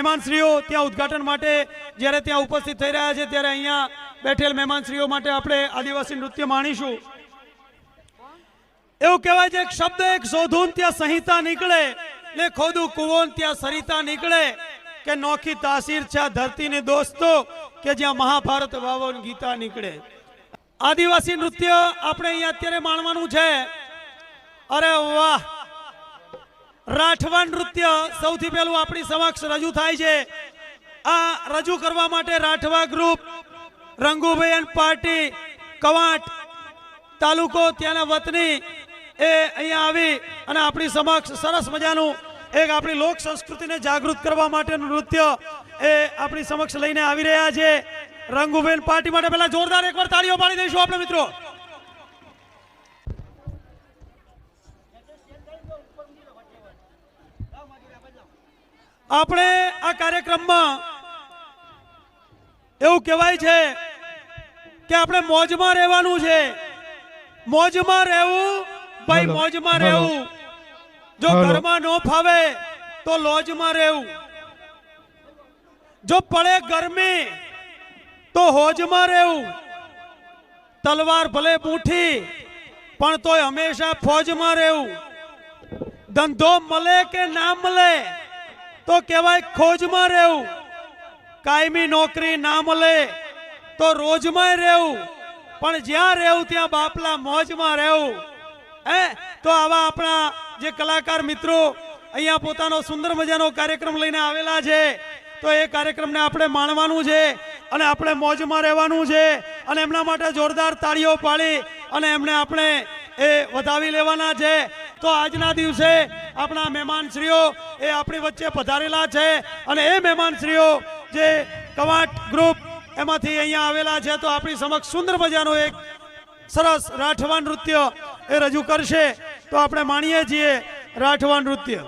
મહેમાનશ્રીઓ ત્યાં ઉદ્ઘાટન માટે જ્યારે ત્યાં ઉપસ્થિત થઈ રહ્યા છે ત્યારે અહીંયા બેઠેલ મહેમાનશ્રીઓ માટે આપણે આદિવાસી નૃત્ય માણીશું। એવું કહેવાય છે કે શબ્દ એક શોધું ત્યાં સંહિતા નીકળે, લે ખોદું કુવોન ત્યાં સરિતા નીકળે, કે નોખી તાસીર છે આ ધરતીની દોસ્તો કે જ્યાં મહાભારત વાવન ગીતા નીકળે। આદિવાસી નૃત્ય આપણે અહીંયા અત્યારે માણવાનું છે। અરે વાહ, રાઠવા નૃત્ય સૌથી પહેલું આપણી સમક્ષ રજૂ થાય છે। આ રજૂ કરવા માટે રાઠવા ગ્રુપ, રંગુભાઈ પાર્ટી, કવાંટ તાલુકો ત્યાંના વતની એ અહીંયા આવી અને આપણી સમક્ષ સરસ મજાનું એક આપણી લોક સંસ્કૃતિને જાગૃત કરવા માટેનું નૃત્ય એ આપણી સમક્ષ લઈને આવી રહ્યા છે। રંગુભાઈ પાર્ટી માટે પહેલા જોરદાર એકવાર તાળીઓ પાડી દઈશું આપણે મિત્રો। આપણે આ કાર્યક્રમમાં એવું કહેવાય છે કે આપણે મોજમાં રહેવાનું છે। મોજમાં રહેવું ભાઈ, મોજમાં રહેવું। જો ઘરમાં ન ફાવે તો લોજમાં રહેવું, જો પડે ગરમી તો હોજમાં રહેવું, તલવાર ભલે બૂઠી પણ તોય હંમેશા ફોજમાં રહેવું, ધંધો મળે કે ના મળે તો કહેવાય ખોજમાં રહેવું, કાયમી નોકરી ના મળે તો રોજમાં રહેવું, પણ જ્યાં રહેવું ત્યાં બાપલા મોજમાં રહેવું। તો આવા આપણા જે કલાકાર મિત્રો અહીંયા પોતાનો સુંદર મજાનો કાર્યક્રમ લઈને આવેલા છે, તો એ કાર્યક્રમને આપણે માણવાનું છે અને આપણે મોજમાં રહેવાનું છે અને એમના માટે જોરદાર તાળીઓ પાડી અને એમને આપણે એ વધાવી લેવાના છે। તો આજના દિવસે આપણા મહેમાનશ્રીઓ એ આપણી વચ્ચે પધારેલા છે અને એ મહેમાનશ્રીઓ જે કવાંટ ગ્રુપ એમાંથી અહીંયા આવેલા છે, તો આપણી સમક્ષ સુંદર મજાનો એક સરસ રાઠવા નૃત્ય એ રજૂ કરશે। તો આપણે માણીએ છીએ રાઠવા નૃત્ય।